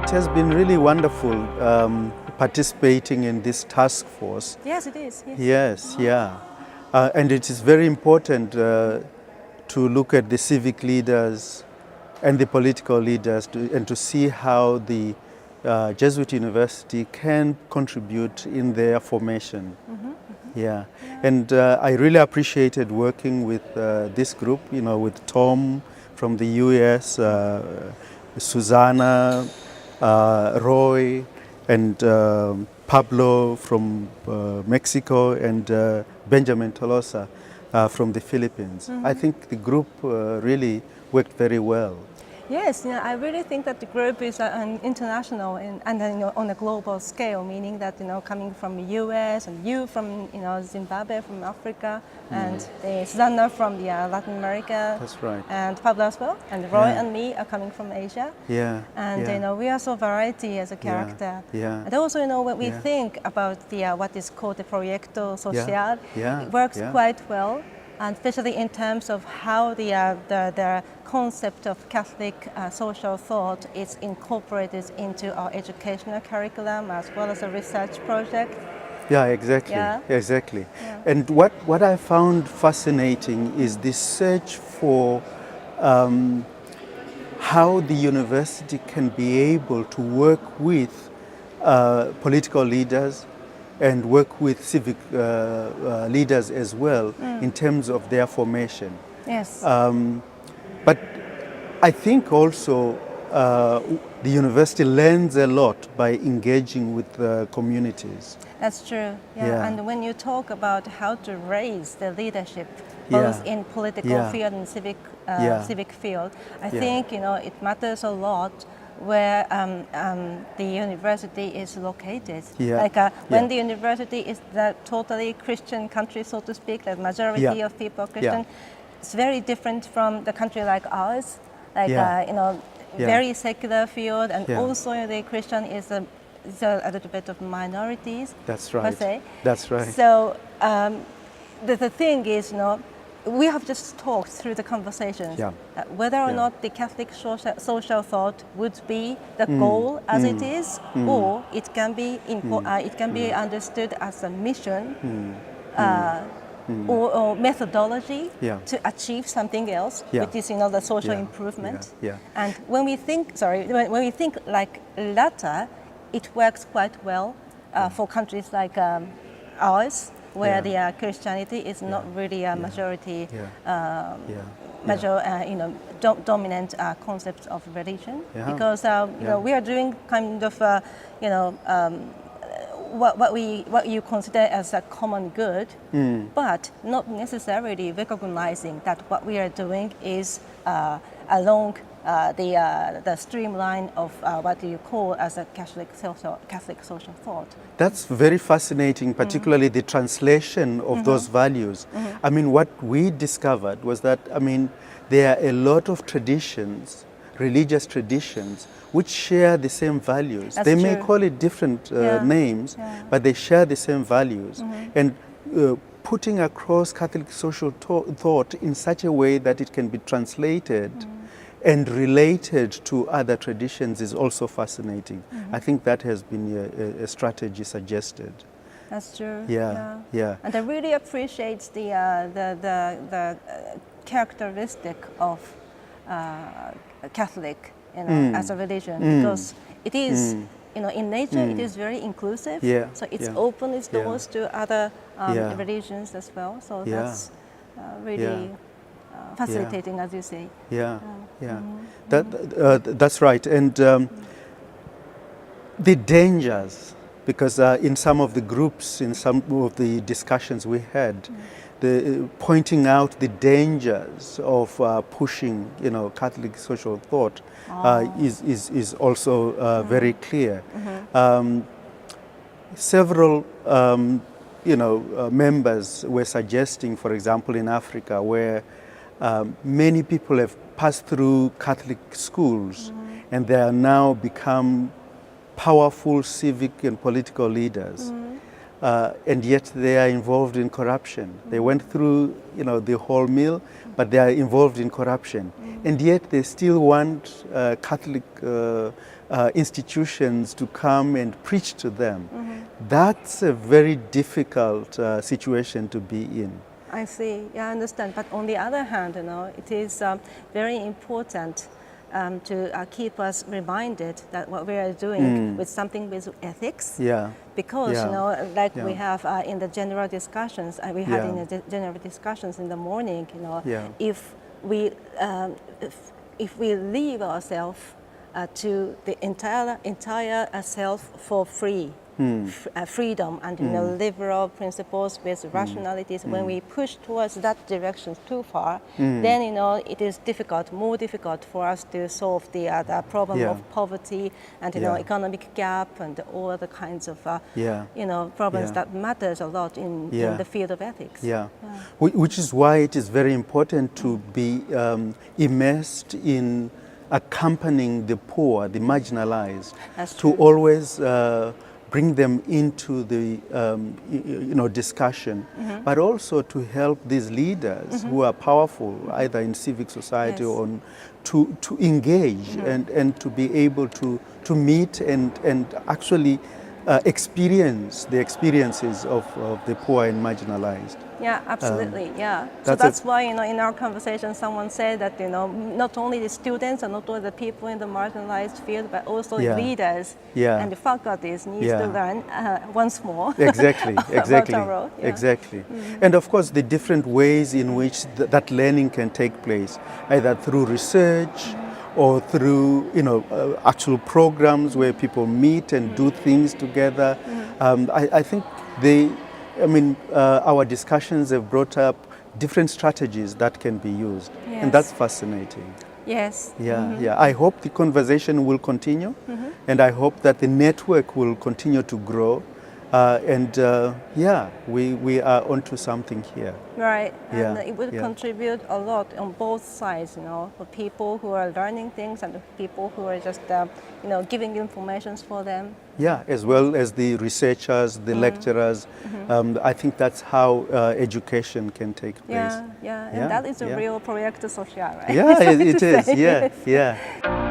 it has been really wonderful participating in this task force. Yes, it is. Yes, yeah. And it is very important to look at the civic leaders and the political leaders and to see how the Jesuit University can contribute in their formation. Yeah. And I really appreciated working with this group, with Tom from the US, Susanna, Roy, and Pablo from Mexico, and Benjamin Tolosa from the Philippines. I think the group really worked very well. Yes, I really think that the group is international and on a global scale, meaning that coming from the US and you from Zimbabwe, from Africa, and Susanna from the Latin America. That's right. And Pablo as well, and Roy and me are coming from Asia. Yeah. And we are so variety as a character. Yeah. And also when we think about the what is called the Proyecto Social, it works Yeah. quite well. And especially in terms of how the concept of Catholic social thought is incorporated into our educational curriculum as well as a research project. Yeah, exactly. Yeah. Exactly. Yeah. And what I found fascinating is the search for how the university can be able to work with political leaders and work with civic leaders as well in terms of their formation. Yes. But I think also the university learns a lot by engaging with communities. That's true. Yeah. And when you talk about how to raise the leadership, both in political field and civic field, I think it matters a lot where the university is located. When the university is the totally Christian country, so to speak, the majority of people are Christian, it's very different from the country like ours, very secular field, and also the Christian is a little bit of minorities. That's right. Per se. That's right. So the thing is, we have just talked through the conversations whether or not the Catholic social thought would be the goal as it is, or it can be understood as a mission or methodology to achieve something else, which is the social improvement. And when we think, like latter, it works quite well for countries like ours, where the Christianity is not really a majority, dominant concept of religion, because we are doing kind of what you consider as a common good, but not necessarily recognizing that what we are doing is along the streamline of what you call as a Catholic social thought. That's very fascinating, particularly the translation of those values. I mean, what we discovered was that, there are a lot of traditions, religious traditions, which share the same values. They may call it different names, but they share the same values. And putting across Catholic social thought in such a way that it can be translated and related to other traditions is also fascinating. I think that has been a strategy suggested. That's true. Yeah. And I really appreciate the characteristic of Catholic, as a religion, because it is, in nature, it is very inclusive. So it's open its doors to other religions as well. So that's really facilitating, as you say. That's right. And the dangers, because in some of the groups, in some of the discussions we had, pointing out the dangers of pushing, Catholic social thought is also very clear. Several, members were suggesting, for example, in Africa, where many people have passed through Catholic schools and they are now become powerful civic and political leaders. And yet they are involved in corruption. They went through, the whole meal, but they are involved in corruption. And yet they still want Catholic institutions to come and preach to them. That's a very difficult situation to be in. I see, yeah, I understand. But on the other hand, it is very important to keep us reminded that what we are doing with something with ethics. Yeah. Because we have in the general discussions, we had in the general discussions in the morning, if we leave ourselves to the entire self for free. Freedom and liberal principles with rationalities. When we push towards that direction too far, then it is more difficult for us to solve the problem of poverty and economic gap and all other kinds of problems that matters a lot in the field of ethics. Which is why it is very important to be immersed in accompanying the poor, the marginalized, to always bring them into the discussion, but also to help these leaders who are powerful, either in civic society or to engage and to be able to meet and actually experience the experiences of the poor and marginalized. Yeah, absolutely. So that's why in our conversation, someone said that not only the students and not only the people in the marginalized field, but also leaders and the faculties need to learn once more. Exactly. About our role. Exactly. And of course, the different ways in which that learning can take place, either through research or through actual programs where people meet and do things together. I think our discussions have brought up different strategies that can be used, and that's fascinating. Yes. I hope the conversation will continue, and I hope that the network will continue to grow. We are onto something here. Right, and it will contribute a lot on both sides, for people who are learning things and the people who are just, giving information for them. Yeah, as well as the researchers, the lecturers. I think that's how education can take place. And that is a real proyecto social, right? Yeah, it is. Yeah.